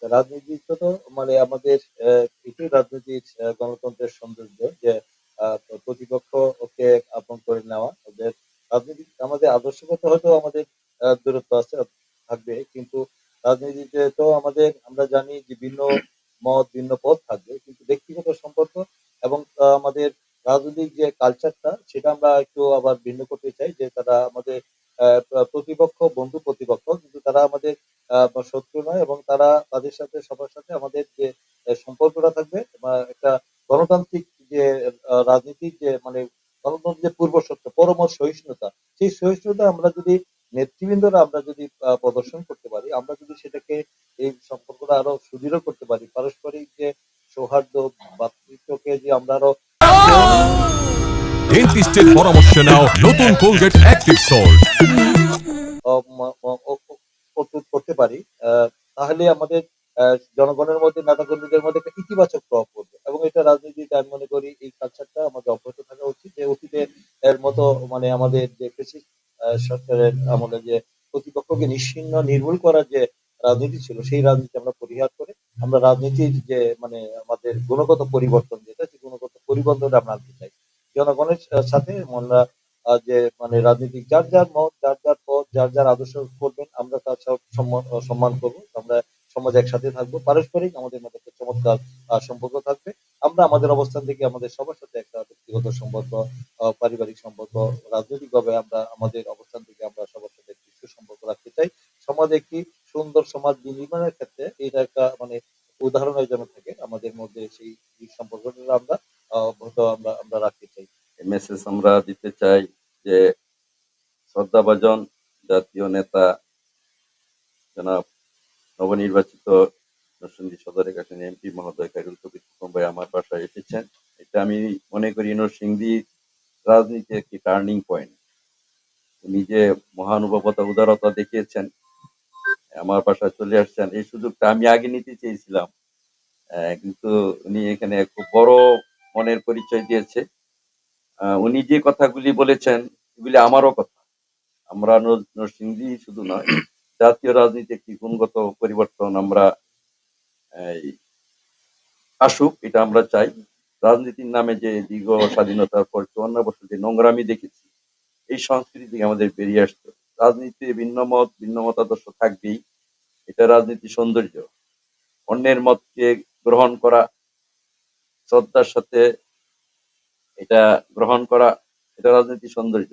রাজনীতি তো মানে আমাদের এটাই রাজনীতির গণতন্ত্রের সৌন্দর্য যে প্রতিপক্ষকে আপন করে নেওয়া। ওদের রাজনীতি আমাদের আদর্শগত হয়তো আমাদের দূরত্ব আছে থাকবে, কিন্তু রাজনীতিতে তো আমাদের আমরা জানি যে ভিন্ন মত ভিন্ন পথ থাকবে, কিন্তু ব্যক্তিগত সম্পর্ক এবং আমাদের রাজনৈতিক যে কালচারটা সেটা আমরা একটু আবার ভিন্ন করতে চাই, যে তারা আমাদের প্রতিপক্ষ বন্ধু প্রতিপক্ষ, কিন্তু তারা আমাদের বা শত্রু নয়, এবং তারা তাদের সাথে সবার সাথে আমাদের যে সম্পর্কটা থাকবে বা একটা গণতান্ত্রিক যে রাজনীতির যে মানে গণতন্ত্রের যে পূর্ব শর্ত পরম সহিষ্ণুতা, সেই সহিষ্ণুতা আমরা যদি নেতৃবৃন্দরা আমরা যদি প্রদর্শন করতে পারি, আমরা যদি সেটাকে এই সম্পর্কটা আরো সুদৃঢ় করতে পারি, পারস্পরিক যে সৌহার্দ্য ভ্রাতৃত্বকে যে আমরা আরো ডেন্টিস্টের পরামর্শ নাও নতুন কোলগেট অ্যাক্টিভ সল্ট। প্রস্তুত করতে পারি, তাহলে আমাদের জনগণের মধ্যে নেতাকর্মীদের মধ্যে একটা ইতিবাচক প্রভাব পড়বে, এবং এটা রাজনীতিতে আমি মনে করি এই কালচারটা আমাদের অব্যাহত থাকা উচিত, যে অতীতে এর মতো মানে আমাদের যে ফ্যাসিস্ট সরকারের আমলে যে প্রতিপক্ষকে নিশ্চিহ্ন নির্মূল করার যে রাজনীতি ছিল, সেই রাজনীতি আমরা পরিহার করে আমরা রাজনীতির যে মানে আমাদের গুণগত পরিবর্তন, যেটা সেই গুণগত পরিবর্তন আমরা আনতে চাই জনগণের সাথে। আমরা যে মানে রাজনীতিক যার যার মত যার যার পথ যার যার আদর্শ করবেন, আমরা তার সব সম্মান করবো, আমরা সমাজে একসাথে থাকবো, পারস্পরিক আমাদের মধ্যে একটা চমৎকার সম্পর্ক থাকবে। আমরা আমাদের অবস্থান থেকে আমাদের সবার সাথে একটা ব্যক্তিগত সম্পর্ক, পারিবারিক সম্পর্ক, রাজনৈতিকভাবে আমরা আমাদের অবস্থান থেকে আমরা সবার সাথে একটি সুসম্পর্ক রাখতে চাই। সমাজে একটি সুন্দর সমাজ নির্মাণের ক্ষেত্রে এটা একটা মানে উদাহরণের জন্য থাকে আমাদের মধ্যে সেই সম্পর্কটা আমরা অব্যাহত আমরা আমরা রাখতে চাই। মেসেজ আমরা দিতে চাই যে শ্রদ্ধাভাজন জাতীয় নেতা জনাব নবনির্বাচিত নরসিংদী সদরের আসনে এমপি মহোদয় খায়রুল কবির খোকন ভাই আমার বাসায় এসেছেন। এটা আমি মনে করি নরসিংদী রাজনীতি একটি টার্নিং পয়েন্ট। উনি যে মহানুভবতা উদারতা দেখিয়েছেন, আমার বাসায় চলে আসছেন, এই সুযোগটা আমি আগে নিতে চেয়েছিলাম, কিন্তু উনি এখানে খুব বড় মনের পরিচয় দিয়েছে। উনি যে কথাগুলি বলেছেন এগুলি আমারও কথা। আমরা নরসিংদী শুধু নয়, জাতীয় রাজনীতি একটি গুণগত পরিবর্তন আমরা এই আসুক, এটা আমরা চাই। রাজনীতির নামে যে দীর্ঘ স্বাধীনতার পর ৫৪ বছর যে নোংরামি দেখেছি, এই সংস্কৃতি থেকে আমাদের বেরিয়ে আসতে হবে। রাজনীতিতে ভিন্ন মত ভিন্ন মতাদর্শ থাকবেই, এটা রাজনীতির সৌন্দর্য। অন্যের মতকে গ্রহণ করা, শ্রদ্ধার সাথে এটা গ্রহণ করা, এটা রাজনীতির সৌন্দর্য।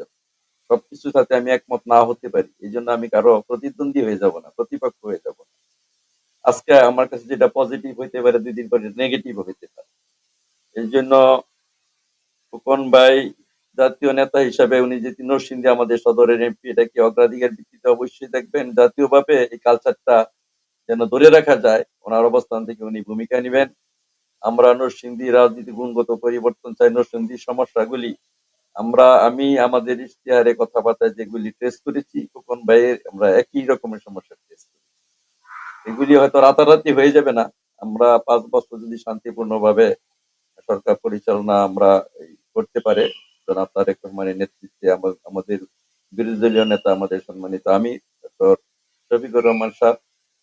সবকিছুর সাথে আমি একমত না হতে পারি, এই জন্য আমি কারো প্রতিদ্বন্দ্বী হয়ে যাব না, প্রতিপক্ষ হয়ে যাব না। আজকে আমার কাছে যেটা পজিটিভ হইতে পারে, ২ দিন পরে নেগেটিভ হইতে পারে। এই জন্য খোকন ভাই জাতীয় নেতা হিসাবে উনি যে নরসিংদী আমাদের সদরের এমপি, এটাকে অগ্রাধিকার ভিত্তিতে অবশ্যই দেখবেন। জাতীয়ভাবে এই কালচারটা যেন ধরে রাখা যায়, ওনার অবস্থান থেকে উনি ভূমিকা নেবেন। আমরা নরসিংদী রাজনীতি গুণগত পরিবর্তন চাই। নরসিংদীর সমস্যাগুলি আমি আমাদের ইশতেহারে কথাবার্তায় যেগুলি ট্রেস করেছি, খোকন ভাইয়ের আমরা একই রকমের সমস্যা ট্রেস করি। এগুলি হয়তো রাতারাতি হয়ে যাবে না। আমরা ৫ বছর যদি শান্তিপূর্ণভাবে সরকার পরিচালনা আমরা করতে পারে জনাব তারেক রহমানের নেতৃত্বে, আমাদের বিরোধী দলীয় নেতা আমাদের সম্মানিত আমি ডক্টর শফিকুর রহমান সাহেব,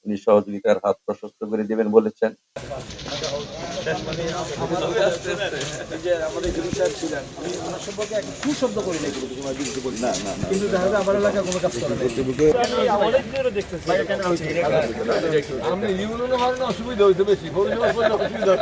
উনি সহযোগিতার হাত প্রশস্ত করে দিবেন বলেছেন। আমাদের গুরু সাহেব ছিলেন, আমি ওনার সম্পর্কে একটা সুশব্দ করি নাই, না না, কিন্তু দেখা যায় আমার এলাকায় কোনো কাজ করে আমি ইউনিয়নে অসুবিধা হইতে বেশি, অসুবিধা